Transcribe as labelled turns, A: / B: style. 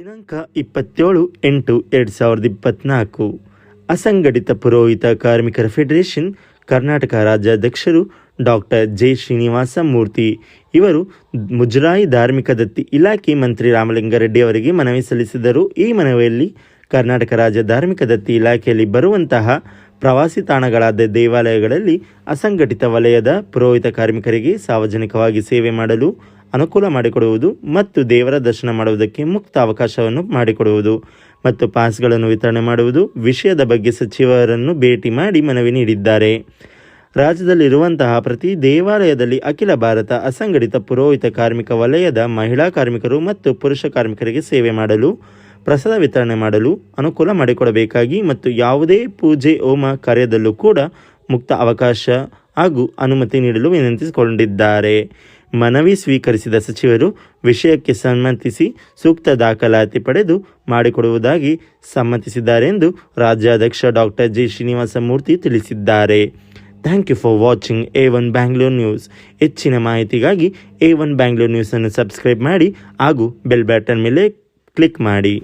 A: ದಿನಾಂಕ 27/8/2024 ಅಸಂಘಟಿತ ಪುರೋಹಿತ ಕಾರ್ಮಿಕರ ಫೆಡರೇಷನ್ ಕರ್ನಾಟಕ ರಾಜ್ಯಾಧ್ಯಕ್ಷರು ಡಾಕ್ಟರ್ ಜೆ ಶ್ರೀನಿವಾಸ ಮೂರ್ತಿ ಇವರು ಮುಜರಾಯಿ ಧಾರ್ಮಿಕ ದತ್ತಿ ಇಲಾಖೆ ಮಂತ್ರಿ ರಾಮಲಿಂಗಾರೆಡ್ಡಿ ಅವರಿಗೆ ಮನವಿ ಸಲ್ಲಿಸಿದರು. ಈ ಮನವಿಯಲ್ಲಿ ಕರ್ನಾಟಕ ರಾಜ್ಯ ಧಾರ್ಮಿಕ ದತ್ತಿ ಇಲಾಖೆಯಲ್ಲಿ ಬರುವಂತಹ ಪ್ರವಾಸಿ ತಾಣಗಳಾದ ದೇವಾಲಯಗಳಲ್ಲಿ ಅಸಂಘಟಿತ ವಲಯದ ಪುರೋಹಿತ ಕಾರ್ಮಿಕರಿಗೆ ಸಾರ್ವಜನಿಕವಾಗಿ ಸೇವೆ ಮಾಡಲು ಅನುಕೂಲ ಮಾಡಿಕೊಡುವುದು ಮತ್ತು ದೇವರ ದರ್ಶನ ಮಾಡುವುದಕ್ಕೆ ಮುಕ್ತ ಅವಕಾಶವನ್ನು ಮಾಡಿಕೊಡುವುದು ಮತ್ತು ಪಾಸ್ಗಳನ್ನು ವಿತರಣೆ ಮಾಡುವುದು ವಿಷಯದ ಬಗ್ಗೆ ಸಚಿವರನ್ನು ಭೇಟಿ ಮಾಡಿ ಮನವಿ ನೀಡಿದ್ದಾರೆ. ರಾಜ್ಯದಲ್ಲಿರುವಂತಹ ಪ್ರತಿ ದೇವಾಲಯದಲ್ಲಿ ಅಖಿಲ ಭಾರತ ಅಸಂಘಟಿತ ಪುರೋಹಿತ ಕಾರ್ಮಿಕ ವಲಯದ ಮಹಿಳಾ ಕಾರ್ಮಿಕರು ಮತ್ತು ಪುರುಷ ಕಾರ್ಮಿಕರಿಗೆ ಸೇವೆ ಮಾಡಲು ಪ್ರಸಾದ ವಿತರಣೆ ಮಾಡಲು ಅನುಕೂಲ ಮಾಡಿಕೊಡಬೇಕಾಗಿ ಮತ್ತು ಯಾವುದೇ ಪೂಜೆ ಹೋಮ ಕಾರ್ಯದಲ್ಲೂ ಕೂಡ ಮುಕ್ತ ಅವಕಾಶ ಹಾಗೂ ಅನುಮತಿ ನೀಡಲು ವಿನಂತಿಸಿಕೊಂಡಿದ್ದಾರೆ. ಮನವಿ ಸ್ವೀಕರಿಸಿದ ಸಚಿವರು ವಿಷಯಕ್ಕೆ ಸಮ್ಮತಿಸಿ ಸೂಕ್ತ ದಾಖಲಾತಿ ಪಡೆದು ಮಾಡಿಕೊಡುವುದಾಗಿ ಸಮ್ಮತಿಸಿದ್ದಾರೆ ಎಂದು ರಾಜ್ಯಾಧ್ಯಕ್ಷ ಡಾಕ್ಟರ್ ಜೆ ಶ್ರೀನಿವಾಸ ಮೂರ್ತಿ ತಿಳಿಸಿದ್ದಾರೆ. Thank you for watching A1 Bangalore news. ಹೆಚ್ಚಿನ ಮಾಹಿತಿಗಾಗಿ A1 ಬ್ಯಾಂಗ್ಳೂರ್ ನ್ಯೂಸನ್ನು ಸಬ್ಸ್ಕ್ರೈಬ್ ಮಾಡಿ ಹಾಗೂ ಬೆಲ್ ಬಟನ್ ಮೇಲೆ ಕ್ಲಿಕ್ ಮಾಡಿ.